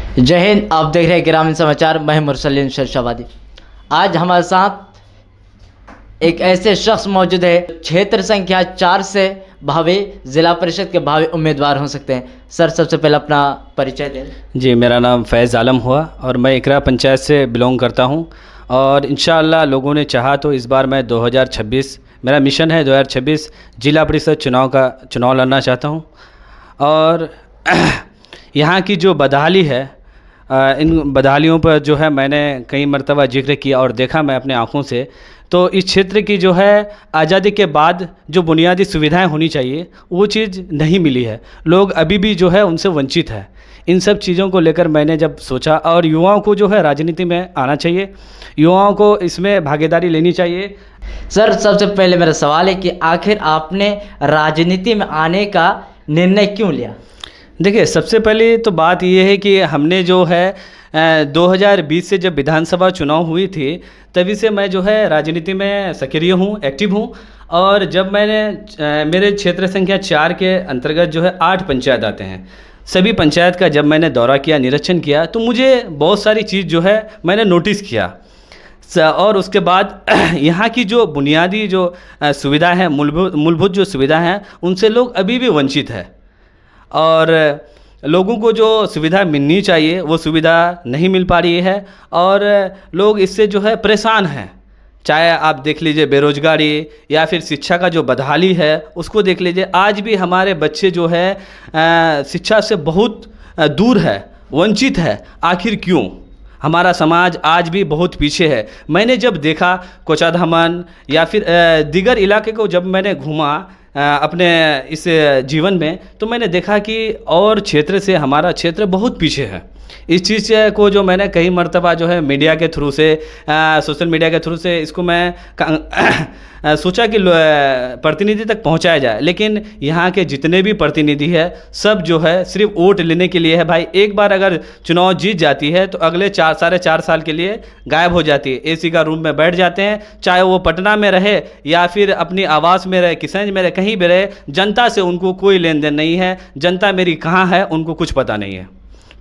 जय हिंद। आप देख रहे हैं ग्रामीण समाचार। मैं मुरसलीन शेरशाबादी। आज हमारे साथ एक ऐसे शख्स मौजूद है, क्षेत्र संख्या 4 से भावी जिला परिषद के भावी उम्मीदवार हो सकते हैं। सर, सबसे पहले अपना परिचय दें। जी, मेरा नाम फैज़ आलम हुआ और मैं इकरा पंचायत से बिलोंग करता हूं और इंशाअल्लाह लोगों ने चाहा तो इस बार मैं 2026 मेरा मिशन है 2026 जिला परिषद चुनाव लड़ना चाहता हूं। और यहाँ की जो बदहाली है, इन बदहालियों पर जो है मैंने कई मरतबा जिक्र किया और देखा मैं अपने आँखों से। तो इस क्षेत्र की जो है आज़ादी के बाद जो बुनियादी सुविधाएं होनी चाहिए वो चीज़ नहीं मिली है। लोग अभी भी जो है उनसे वंचित है। इन सब चीज़ों को लेकर मैंने जब सोचा, और युवाओं को जो है राजनीति में आना चाहिए, युवाओं को इसमें भागीदारी लेनी चाहिए। सर, सबसे पहले मेरा सवाल है कि आखिर आपने राजनीति में आने का निर्णय क्यों लिया? देखिए, सबसे पहले तो बात यह है कि हमने जो है 2020 से जब विधानसभा चुनाव हुई थी तभी से मैं जो है राजनीति में सक्रिय हूँ, एक्टिव हूँ। और जब मैंने मेरे क्षेत्र संख्या 4 के अंतर्गत जो है 8 पंचायत आते हैं, सभी पंचायत का जब मैंने दौरा किया, निरीक्षण किया, तो मुझे बहुत सारी चीज़ जो है मैंने नोटिस किया। और उसके बाद यहाँ की जो बुनियादी जो सुविधा है, मूलभूत जो सुविधा हैं, उनसे लोग अभी भी वंचित है। और लोगों को जो सुविधा मिलनी चाहिए वो सुविधा नहीं मिल पा रही है और लोग इससे जो है परेशान हैं। चाहे आप देख लीजिए बेरोजगारी या फिर शिक्षा का जो बदहाली है उसको देख लीजिए। आज भी हमारे बच्चे जो है शिक्षा से बहुत दूर है, वंचित है। आखिर क्यों? हमारा समाज आज भी बहुत पीछे है। मैंने जब देखा कोचाधामन या फिर दीगर इलाके को जब मैंने घूमा अपने इस जीवन में, तो मैंने देखा कि और क्षेत्र से हमारा क्षेत्र बहुत पीछे है। इस चीज़ को जो मैंने कई मर्तबा जो है मीडिया के थ्रू से, सोशल मीडिया के थ्रू से इसको मैं सोचा कि प्रतिनिधि तक पहुंचाया जाए, लेकिन यहाँ के जितने भी प्रतिनिधि है सब जो है सिर्फ वोट लेने के लिए है। भाई, एक बार अगर चुनाव जीत जाती है तो अगले 4-4.5 साल के लिए गायब हो जाती है। एसी का रूम में बैठ जाते हैं, चाहे वो पटना में रहे या फिर अपनी आवास में रहे, किशनगंज में रहे, कहीं भी रहे, जनता से उनको कोई लेन देन नहीं है। जनता मेरी कहाँ है उनको कुछ पता नहीं है।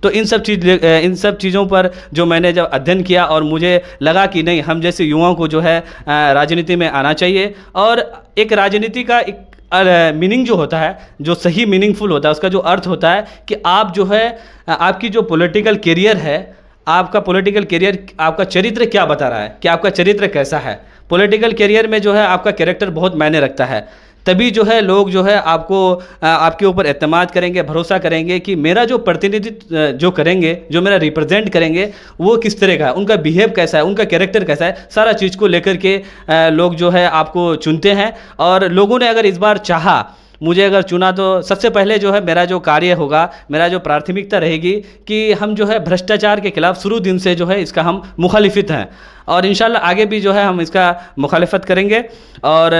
तो इन सब चीज़ों पर जो मैंने जब अध्ययन किया और मुझे लगा कि नहीं, हम जैसे युवाओं को जो है राजनीति में आना चाहिए। और एक राजनीति का एक मीनिंग जो होता है, जो सही मीनिंगफुल होता है, उसका जो अर्थ होता है कि आप जो है आपकी जो पॉलिटिकल कैरियर है, आपका पॉलिटिकल कैरियर, आपका चरित्र क्या बता रहा है कि आपका चरित्र कैसा है। पॉलिटिकल कैरियर में जो है आपका कैरेक्टर बहुत मायने रखता है। तभी जो है लोग जो है आपको आपके ऊपर एतमाद करेंगे, भरोसा करेंगे कि मेरा जो प्रतिनिधित्व जो करेंगे, जो मेरा रिप्रेजेंट करेंगे, वो किस तरह का है, उनका बिहेव कैसा है, उनका कैरेक्टर कैसा है, सारा चीज़ को लेकर के लोग जो है आपको चुनते हैं। और लोगों ने अगर इस बार चाहा, मुझे अगर चुना, तो सबसे पहले जो है मेरा जो कार्य होगा, मेरा जो प्राथमिकता रहेगी कि हम जो है भ्रष्टाचार के खिलाफ शुरू दिन से जो है इसका हम मुखालिफित हैं और इंशाल्लाह आगे भी जो है हम इसका मुखालिफत करेंगे। और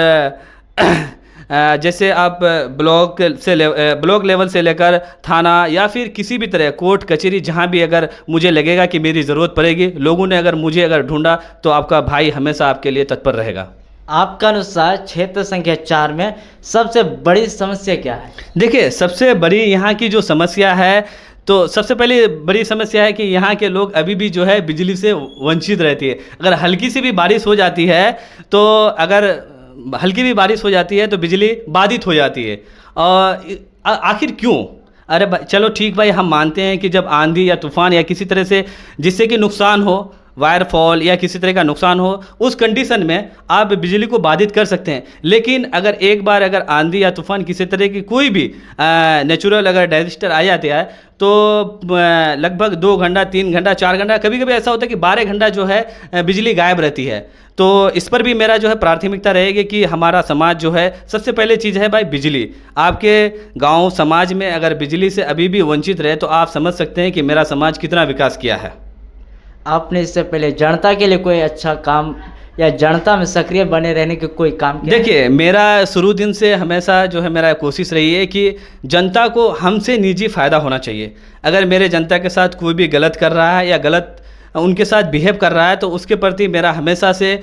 जैसे आप ब्लॉक लेवल से लेकर थाना या फिर किसी भी तरह कोर्ट कचहरी, जहां भी अगर मुझे लगेगा कि मेरी ज़रूरत पड़ेगी, लोगों ने अगर मुझे ढूंढा, तो आपका भाई हमेशा आपके लिए तत्पर रहेगा। आपका अनुसार क्षेत्र संख्या 4 में सबसे बड़ी समस्या क्या है? देखिए, सबसे बड़ी यहाँ की जो समस्या है, तो सबसे पहले बड़ी समस्या है कि यहाँ के लोग अभी भी जो है बिजली से वंचित रहती है। अगर हल्की सी भी बारिश हो जाती है तो बिजली बाधित हो जाती है। और आखिर क्यों? अरे चलो ठीक भाई, हम मानते हैं कि जब आंधी या तूफान या किसी तरह से जिससे कि नुकसान हो, वायर फॉल या किसी तरह का नुकसान हो, उस कंडीशन में आप बिजली को बाधित कर सकते हैं। लेकिन अगर एक बार अगर आंधी या तूफान किसी तरह की कोई भी नेचुरल अगर डिजास्टर आ जाता है, तो लगभग 2 घंटा, 3 घंटा, 4 घंटा, कभी कभी ऐसा होता है कि 12 घंटा जो है बिजली गायब रहती है। तो इस पर भी मेरा जो है प्राथमिकता रहेगी कि हमारा समाज जो है, सबसे पहले चीज़ है भाई बिजली। आपके गांव समाज में अगर बिजली से अभी भी वंचित रहे, तो आप समझ सकते हैं कि मेरा समाज कितना विकास किया है। आपने इससे पहले जनता के लिए कोई अच्छा काम या जनता में सक्रिय बने रहने के कोई काम किया? देखिए, मेरा शुरू दिन से हमेशा जो है मेरा कोशिश रही है कि जनता को हमसे निजी फ़ायदा होना चाहिए। अगर मेरे जनता के साथ कोई भी गलत कर रहा है या गलत उनके साथ बिहेव कर रहा है, तो उसके प्रति मेरा हमेशा से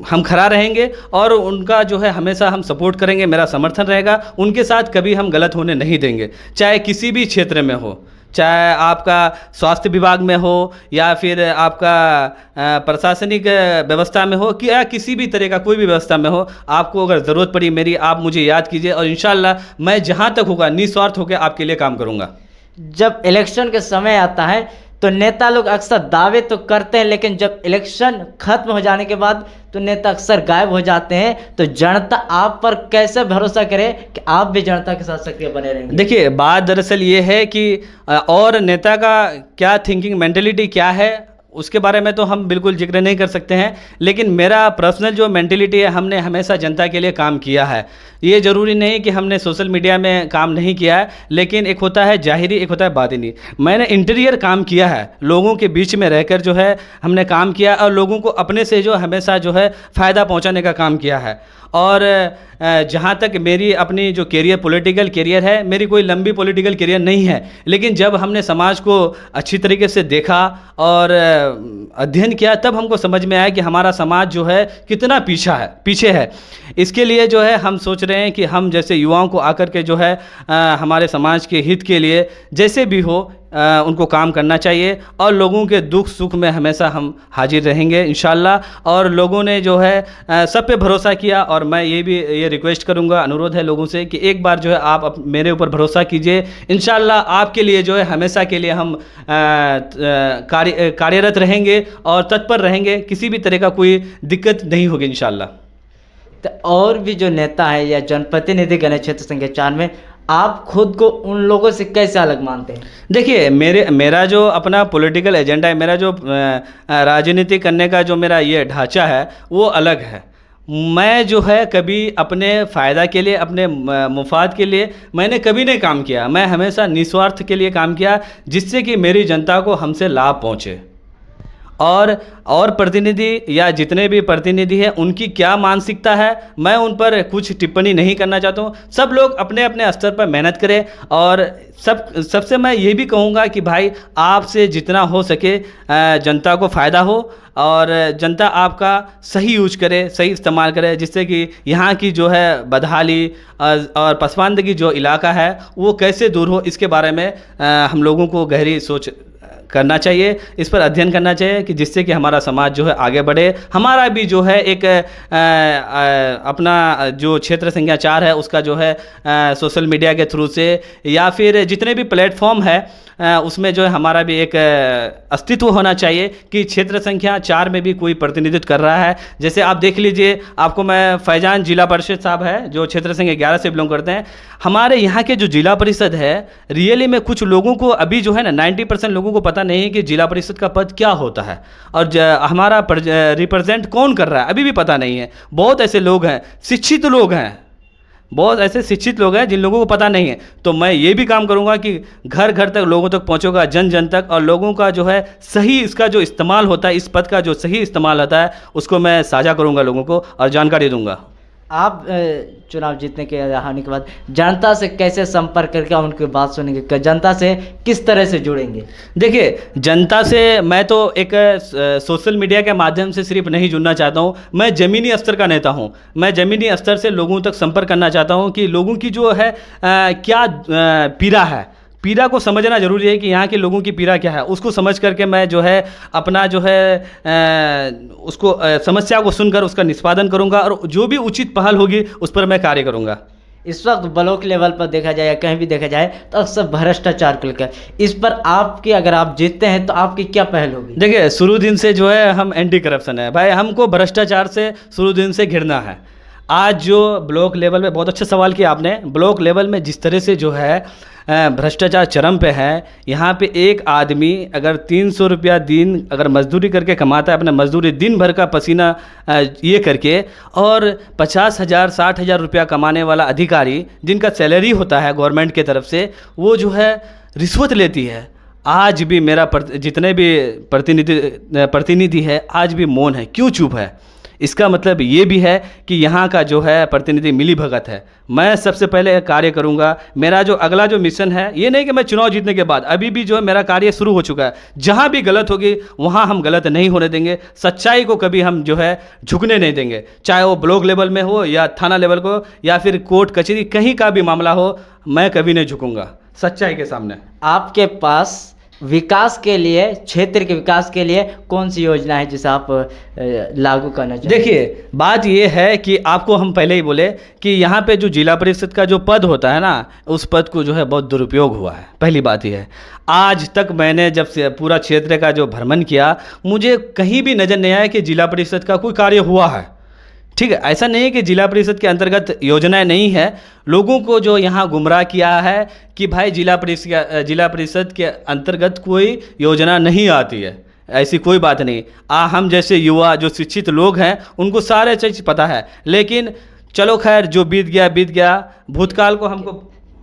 हम खड़ा रहेंगे और उनका जो है हमेशा हम सपोर्ट करेंगे, मेरा समर्थन रहेगा। उनके साथ कभी हम गलत होने नहीं देंगे, चाहे किसी भी क्षेत्र में हो, चाहे आपका स्वास्थ्य विभाग में हो या फिर आपका प्रशासनिक व्यवस्था में हो कि या किसी भी तरह का कोई भी व्यवस्था में हो, आपको अगर ज़रूरत पड़ी मेरी, आप मुझे याद कीजिए और इंशाल्लाह मैं जहाँ तक होगा निस्वार्थ होकर आपके लिए काम करूँगा। जब इलेक्शन के समय आता है तो नेता लोग अक्सर दावे तो करते हैं, लेकिन जब इलेक्शन खत्म हो जाने के बाद तो नेता अक्सर गायब हो जाते हैं। तो जनता आप पर कैसे भरोसा करे कि आप भी जनता के साथ सक्रिय बने रहेंगे? देखिए, बात दरअसल ये है कि और नेता का क्या थिंकिंग मेंटेलिटी क्या है उसके बारे में तो हम बिल्कुल जिक्र नहीं कर सकते हैं, लेकिन मेरा पर्सनल जो मेंटेलिटी है, हमने हमेशा जनता के लिए काम किया है। ये ज़रूरी नहीं कि हमने सोशल मीडिया में काम नहीं किया है, लेकिन एक होता है जाहिरी, एक होता है बातिनी। मैंने इंटीरियर काम किया है, लोगों के बीच में रहकर जो है हमने काम किया और लोगों को अपने से जो हमेशा जो है फ़ायदा पहुंचाने का काम किया है। और जहाँ तक मेरी अपनी जो कैरियर पॉलिटिकल कैरियर है, मेरी कोई लंबी पॉलिटिकल कैरियर नहीं है, लेकिन जब हमने समाज को अच्छी तरीके से देखा और अध्ययन किया, तब हमको समझ में आया कि हमारा समाज जो है कितना पीछे है। इसके लिए जो है हम सोच रहे हैं कि हम जैसे युवाओं को आकर के जो है हमारे समाज के हित के लिए जैसे भी हो उनको काम करना चाहिए और लोगों के दुख सुख में हमेशा हम हाजिर रहेंगे इंशाल्लाह। और लोगों ने जो है सब पे भरोसा किया और मैं ये रिक्वेस्ट करूंगा, अनुरोध है लोगों से कि एक बार जो है आप मेरे ऊपर भरोसा कीजिए। इंशाल्लाह आपके लिए जो है हमेशा के लिए हम कार्यरत रहेंगे और तत्पर रहेंगे, किसी भी तरह का कोई दिक्कत नहीं होगी इंशाल्लाह। तो और भी जो नेता है या जनप्रतिनिधि गण क्षेत्र संख्या 4 में आप खुद को उन लोगों से कैसे अलग मानते हैं? देखिए, मेरा जो अपना पॉलिटिकल एजेंडा है, मेरा जो राजनीति करने का जो मेरा ये ढांचा है वो अलग है। मैं जो है कभी अपने फ़ायदा के लिए, अपने मुफाद के लिए मैंने कभी नहीं काम किया। मैं हमेशा निस्वार्थ के लिए काम किया, जिससे कि मेरी जनता को हमसे लाभ पहुँचे। और प्रतिनिधि या जितने भी प्रतिनिधि हैं उनकी क्या मानसिकता है, मैं उन पर कुछ टिप्पणी नहीं करना चाहता हूँ। सब लोग अपने अपने स्तर पर मेहनत करें और सबसे मैं ये भी कहूँगा कि भाई आपसे जितना हो सके जनता को फ़ायदा हो और जनता आपका सही यूज करे, सही इस्तेमाल करे, जिससे कि यहाँ की जो है बदहाली और पसमानदगी जो इलाका है वो कैसे दूर हो, इसके बारे में हम लोगों को गहरी सोच करना चाहिए, इस पर अध्ययन करना चाहिए कि जिससे कि हमारा समाज जो है आगे बढ़े। हमारा भी जो है एक अपना जो क्षेत्र संख्या 4 है उसका जो है सोशल मीडिया के थ्रू से या फिर जितने भी प्लेटफॉर्म है उसमें जो है हमारा भी एक अस्तित्व होना चाहिए कि क्षेत्र संख्या 4 में भी कोई प्रतिनिधित्व कर रहा है। जैसे आप देख लीजिए, आपको मैं फैजान जिला परिषद साहब है जो क्षेत्र संख्या 11 से बिलोंग करते हैं, हमारे यहाँ के जो जिला परिषद है रियली में कुछ लोगों को अभी जो है ना 90% लोगों को पता नहीं है कि जिला परिषद का पद क्या होता है और हमारा रिप्रेजेंट कौन कर रहा है अभी भी पता नहीं है। बहुत ऐसे लोग हैं, शिक्षित लोग हैं, बहुत ऐसे शिक्षित लोग हैं जिन लोगों को पता नहीं है। तो मैं ये भी काम करूंगा कि घर घर तक लोगों तक पहुंचेगा, जन जन तक, और लोगों का जो है सही इसका जो इस्तेमाल होता है, इस पद का जो सही इस्तेमाल होता है उसको मैं साझा करूंगा लोगों को और जानकारी दूंगा। आप चुनाव जीतने के होने के बाद जनता से कैसे संपर्क करके उनकी बात सुनेंगे, जनता से किस तरह से जुड़ेंगे? देखिए, जनता से मैं तो एक सोशल मीडिया के माध्यम से सिर्फ नहीं जुड़ना चाहता हूँ, मैं ज़मीनी स्तर का नेता हूँ। मैं ज़मीनी स्तर से लोगों तक संपर्क करना चाहता हूँ कि लोगों की जो है क्या पीड़ा है, पीड़ा को समझना जरूरी है कि यहाँ के लोगों की पीड़ा क्या है, उसको समझ करके मैं जो है अपना जो है उसको समस्या को सुनकर उसका निष्पादन करूँगा और जो भी उचित पहल होगी उस पर मैं कार्य करूँगा। इस वक्त ब्लॉक लेवल पर देखा जाए या कहीं भी देखा जाए तो अक्सर भ्रष्टाचार को लेकर, इस पर आपकी अगर आप जीतते हैं तो आपकी क्या पहल होगी? देखिए, शुरू दिन से जो है हम एंटी करप्शन है भाई, हमको भ्रष्टाचार से शुरू दिन से घिरना है। आज जो ब्लॉक लेवल में, बहुत अच्छा सवाल किया आपने, ब्लॉक लेवल में जिस तरह से जो है भ्रष्टाचार चरम पे है, यहाँ पे एक आदमी अगर 300 रुपया दिन अगर मजदूरी करके कमाता है, अपना मजदूरी दिन भर का पसीना ये करके, और 50,000 60,000 रुपया कमाने वाला अधिकारी जिनका सैलरी होता है गवर्नमेंट की तरफ से, वो जो है रिश्वत लेती है। आज भी मेरा जितने भी प्रतिनिधि है आज भी मौन है, क्यों चुप है? इसका मतलब ये भी है कि यहाँ का जो है प्रतिनिधि मिली भगत है। मैं सबसे पहले कार्य करूँगा, मेरा जो अगला जो मिशन है, ये नहीं कि मैं चुनाव जीतने के बाद, अभी भी जो है मेरा कार्य शुरू हो चुका है। जहाँ भी गलत होगी वहाँ हम गलत नहीं होने देंगे, सच्चाई को कभी हम जो है झुकने नहीं देंगे, चाहे वो ब्लॉक लेवल में हो या थाना लेवल को या फिर कोर्ट कचहरी, कहीं का भी मामला हो, मैं कभी नहीं झुकूँगा। सच्चाई के सामने। आपके पास विकास के लिए, क्षेत्र के विकास के लिए कौन सी योजना है जिसे आप लागू करना चाहते हैं? देखिए, बात ये है कि आपको हम पहले ही बोले कि यहाँ पे जो जिला परिषद का जो पद होता है ना, उस पद को जो है बहुत दुरुपयोग हुआ है। पहली बात ये है, आज तक मैंने जब से पूरा क्षेत्र का जो भ्रमण किया, मुझे कहीं भी नज़र नहीं आया कि जिला परिषद का कोई कार्य हुआ है। ठीक है, ऐसा नहीं है कि जिला परिषद के अंतर्गत योजनाएं नहीं है। लोगों को जो यहाँ गुमराह किया है कि भाई जिला परिषद के अंतर्गत कोई योजना नहीं आती है, ऐसी कोई बात नहीं। हम जैसे युवा जो शिक्षित लोग हैं उनको सारे चीज़ पता है, लेकिन चलो खैर, जो बीत गया। भूतकाल को हमको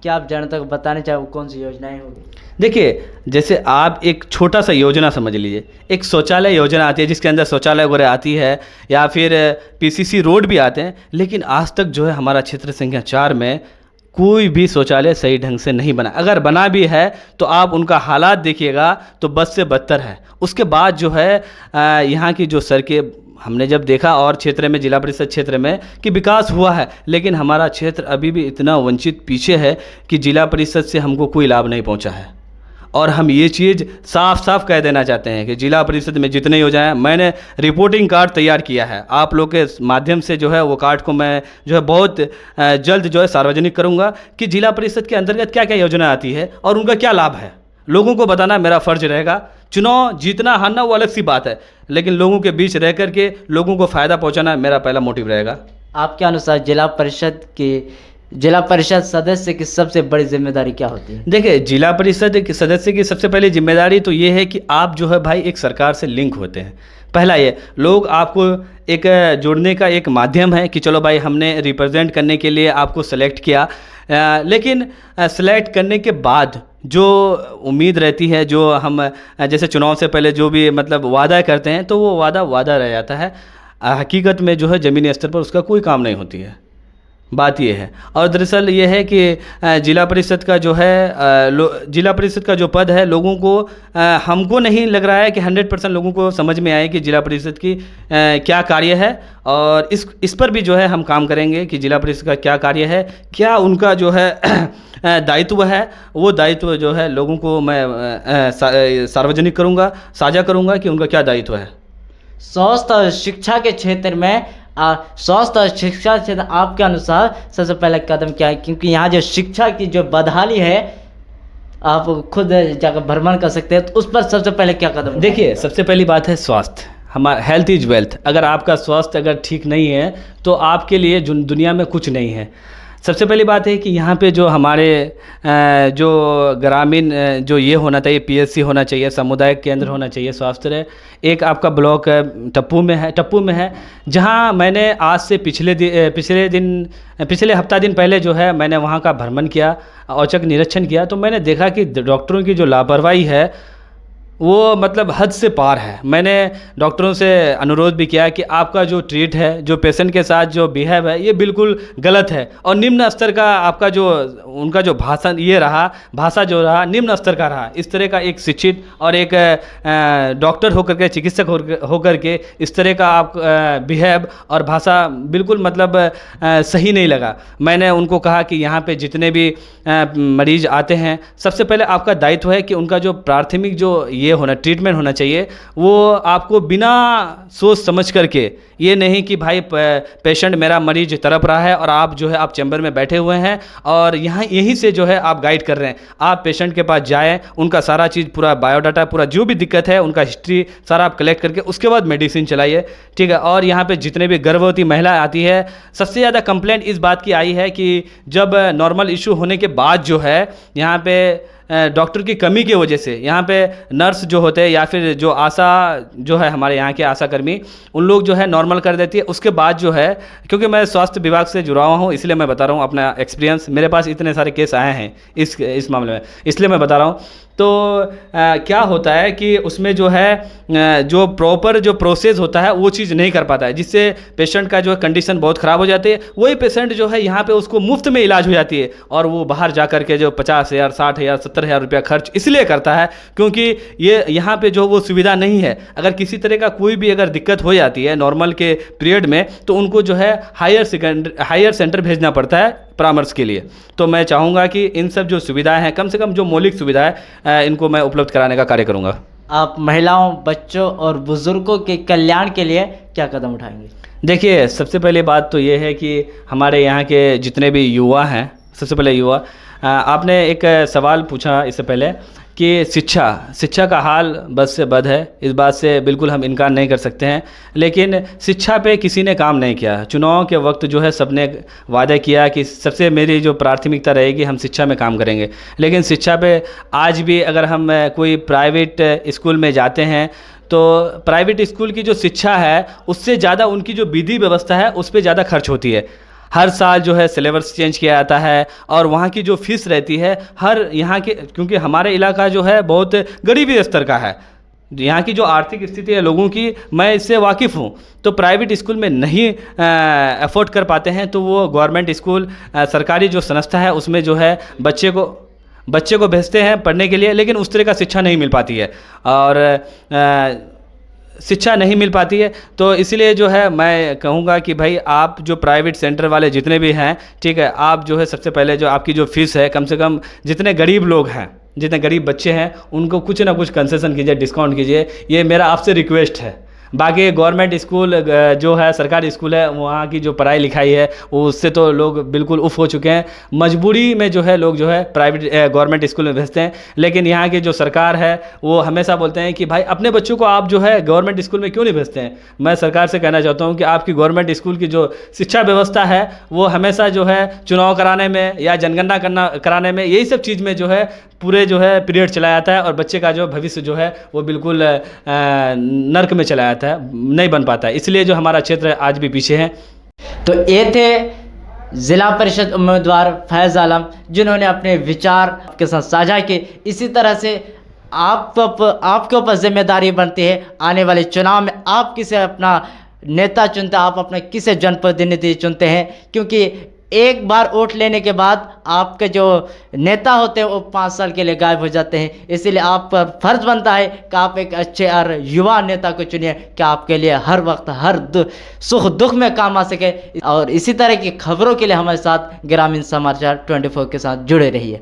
क्या आप जनता को बताना चाहे कौन सी योजनाएं होगी? देखिए, जैसे आप एक छोटा सा योजना समझ लीजिए, एक शौचालय योजना आती है जिसके अंदर शौचालय वगैरह आती है, या फिर पीसीसी रोड भी आते हैं, लेकिन आज तक जो है हमारा क्षेत्र संख्या 4 में कोई भी शौचालय सही ढंग से नहीं बना। अगर बना भी है तो आप उनका हालात देखिएगा तो बद से बदतर है। उसके बाद जो है यहाँ की जो सड़कें हमने जब देखा, और क्षेत्र में, जिला परिषद क्षेत्र में कि विकास हुआ है, लेकिन हमारा क्षेत्र अभी भी इतना वंचित पीछे है कि जिला परिषद से हमको कोई लाभ नहीं पहुँचा है। और हम ये चीज़ साफ साफ कह देना चाहते हैं कि जिला परिषद में जितने योजनाएं, मैंने रिपोर्टिंग कार्ड तैयार किया है, आप लोग के माध्यम से जो है वो कार्ड को मैं जो है बहुत जल्द जो है सार्वजनिक करूंगा कि जिला परिषद के अंतर्गत क्या क्या योजना आती है और उनका क्या लाभ है। लोगों को बताना मेरा फ़र्ज रहेगा। चुनाव जीतना हारना वो अलग सी बात है, लेकिन लोगों के बीच रह करके लोगों को फ़ायदा पहुँचाना मेरा पहला मोटिव रहेगा। आपके अनुसार जिला परिषद सदस्य की सबसे बड़ी जिम्मेदारी क्या होती है? देखिए, जिला परिषद के सदस्य की सबसे पहली जिम्मेदारी तो ये है कि आप जो है भाई एक सरकार से लिंक होते हैं। पहला ये, लोग आपको एक जोड़ने का एक माध्यम है कि चलो भाई हमने रिप्रेजेंट करने के लिए आपको सेलेक्ट किया, लेकिन सेलेक्ट करने के बाद जो उम्मीद रहती है, जो हम जैसे चुनाव से पहले जो भी मतलब वादा करते हैं, तो वो वादा रह जाता है। हकीकत में जो है ज़मीनी स्तर पर उसका कोई काम नहीं होती है। बात ये है। और दरअसल ये है कि जिला परिषद का जो है जिला परिषद का जो पद है, लोगों को हमको नहीं लग रहा है कि 100% लोगों को समझ में आए कि जिला परिषद की क्या कार्य है, और इस पर भी जो है हम काम करेंगे कि जिला परिषद का क्या कार्य है, क्या उनका जो है दायित्व है। वो दायित्व जो है लोगों को मैं सार्वजनिक करूँगा, साझा करूँगा कि उनका क्या दायित्व है। स्वास्थ्य और शिक्षा के क्षेत्र में स्वास्थ्य और शिक्षा क्षेत्र आपके अनुसार सबसे पहला कदम क्या है? क्योंकि यहाँ जो शिक्षा की जो बदहाली है, आप खुद जाकर भ्रमण कर सकते हैं, तो उस पर सबसे पहले क्या कदम? देखिए, सबसे पहली बात है स्वास्थ्य। हमारा हेल्थ इज़ वेल्थ। अगर आपका स्वास्थ्य अगर ठीक नहीं है तो आपके लिए दुनिया में कुछ नहीं है। सबसे पहली बात है कि यहाँ पे जो हमारे जो ग्रामीण जो ये होना चाहिए, पीएचसी होना चाहिए, सामुदायिक केंद्र होना चाहिए स्वास्थ्य। एक आपका ब्लॉक टप्पू में है, जहाँ मैंने आज से पिछले हफ्ता दिन पहले जो है मैंने वहाँ का भ्रमण किया, औचक निरीक्षण किया, तो मैंने देखा कि डॉक्टरों की जो लापरवाही है वो मतलब हद से पार है। मैंने डॉक्टरों से अनुरोध भी किया कि आपका जो ट्रीट है, जो पेशेंट के साथ जो बिहेव है, ये बिल्कुल गलत है, और निम्न स्तर का आपका जो उनका जो भाषा जो रहा निम्न स्तर का रहा। इस तरह का एक शिक्षित और एक डॉक्टर होकर के, चिकित्सक होकर के इस तरह का आप बिहेव और भाषा बिल्कुल मतलब सही नहीं लगा। मैंने उनको कहा कि यहाँ पे जितने भी मरीज आते हैं, सबसे पहले आपका दायित्व है कि उनका जो प्राथमिक जो ये होना ट्रीटमेंट होना चाहिए, वो आपको बिना सोच समझ करके, ये नहीं कि भाई पेशेंट मेरा मरीज तड़प रहा है और आप जो है आप चैम्बर में बैठे हुए हैं और यहाँ यहीं से जो है आप गाइड कर रहे हैं। आप पेशेंट के पास जाएं, उनका सारा चीज़, पूरा बायोडाटा, पूरा जो भी दिक्कत है उनका हिस्ट्री सारा आप कलेक्ट करके उसके बाद मेडिसिन चलाइए, ठीक है। और यहाँ पे जितने भी गर्भवती महिला आती है, सबसे ज़्यादा कंप्लेंट इस बात की आई है कि जब नॉर्मल इशू होने के बाद जो है यहाँ पे डॉक्टर की कमी की वजह से यहाँ पे नर्स जो होते हैं या फिर जो आशा जो है हमारे यहाँ के आशा कर्मी, उन लोग जो है नॉर्मल कर देती है। उसके बाद जो है, क्योंकि मैं स्वास्थ्य विभाग से जुड़ा हुआ हूँ, इसलिए मैं बता रहा हूँ अपना एक्सपीरियंस। मेरे पास इतने सारे केस आए हैं इस मामले में, इसलिए मैं बता रहा हूँ। तो क्या होता है कि उसमें जो है जो प्रॉपर जो प्रोसेस होता है वो चीज़ नहीं कर पाता है, जिससे पेशेंट का जो है कंडीशन बहुत ख़राब हो जाती है। वही पेशेंट जो है यहाँ पे उसको मुफ्त में इलाज हो जाती है, और वो बाहर जा कर के जो 50,000, 60,000, 70,000 रुपया खर्च इसलिए करता है क्योंकि ये यहाँ पे जो वो सुविधा नहीं है। अगर किसी तरह का कोई भी अगर दिक्कत हो जाती है नॉर्मल के पीरियड में, तो उनको जो है हायर सेंटर भेजना पड़ता है परामर्श के लिए। तो मैं चाहूँगा कि इन सब जो सुविधाएं हैं, कम से कम जो मौलिक सुविधाएं इनको मैं उपलब्ध कराने का कार्य करूँगा। आप महिलाओं, बच्चों और बुज़ुर्गों के कल्याण के लिए क्या कदम उठाएंगे? देखिए, सबसे पहले बात तो ये है कि हमारे यहाँ के जितने भी युवा हैं, सबसे पहले युवा, आपने एक सवाल पूछा इससे पहले कि शिक्षा का हाल बद से बद है। इस बात से बिल्कुल हम इनकार नहीं कर सकते हैं, लेकिन शिक्षा पे किसी ने काम नहीं किया। चुनाव के वक्त जो है सबने वादा किया कि सबसे मेरी जो प्राथमिकता रहेगी, हम शिक्षा में काम करेंगे। लेकिन शिक्षा पे आज भी अगर हम कोई प्राइवेट स्कूल में जाते हैं तो प्राइवेट स्कूल की जो शिक्षा है उससे ज़्यादा उनकी जो विधि व्यवस्था है उस पर ज़्यादा खर्च होती है। हर साल जो है सिलेबस चेंज किया जाता है और वहाँ की जो फीस रहती है हर यहाँ के, क्योंकि हमारे इलाका जो है बहुत गरीबी स्तर का है, यहाँ की जो आर्थिक स्थिति है लोगों की, मैं इससे वाकिफ़ हूँ। तो प्राइवेट स्कूल में नहीं अफोर्ड कर पाते हैं तो वो गवर्नमेंट स्कूल, सरकारी जो संस्था है उसमें जो है बच्चे को भेजते हैं पढ़ने के लिए, लेकिन उस तरह का शिक्षा नहीं मिल पाती है और शिक्षा नहीं मिल पाती है। तो इसलिए जो है मैं कहूँगा कि भाई आप जो प्राइवेट सेंटर वाले जितने भी हैं, ठीक है, आप जो है सबसे पहले जो आपकी जो फ़ीस है, कम से कम जितने गरीब लोग हैं, जितने गरीब बच्चे हैं, उनको कुछ ना कुछ कंसेशन कीजिए, डिस्काउंट कीजिए। ये मेरा आपसे रिक्वेस्ट है। बाकी गवर्नमेंट स्कूल जो है, सरकारी स्कूल है, वहाँ की जो पढ़ाई लिखाई है वो उससे तो लोग बिल्कुल उफ़ हो चुके हैं। मजबूरी में जो है लोग जो है प्राइवेट गवर्नमेंट स्कूल में भेजते हैं। लेकिन यहाँ की जो सरकार है वो हमेशा बोलते हैं कि भाई अपने बच्चों को आप जो है गवर्नमेंट स्कूल में क्यों नहीं भेजते हैं। मैं सरकार से कहना चाहता हूँ कि आपकी गवर्नमेंट स्कूल की जो शिक्षा व्यवस्था है वो हमेशा जो है चुनाव कराने में या जनगणना कराने में, यही सब चीज़ में जो है पूरे जो है पीरियड चला जाता है और बच्चे का जो भविष्य जो है वो बिल्कुल नर्क में चला जाता है, नहीं बन पाता है। इसलिए जो हमारा क्षेत्र आज भी पीछे है। तो ये थे ज़िला परिषद उम्मीदवार फैज़ आलम, जिन्होंने अपने विचार के साथ साझा किए। इसी तरह से आपके ऊपर जिम्मेदारी बनती है आने वाले चुनाव में आप किसे अपना नेता चुनते हैं, आप अपना किसे जनप्रतिनिधि चुनते हैं, क्योंकि एक बार वोट लेने के बाद आपके जो नेता होते हैं वो 5 साल के लिए गायब हो जाते हैं। इसीलिए आप पर फर्ज बनता है कि आप एक अच्छे और युवा नेता को चुनिए कि आपके लिए हर वक्त हर सुख दुख में काम आ सके। और इसी तरह की खबरों के लिए हमारे साथ ग्रामीण समाचार 24 के साथ जुड़े रहिए।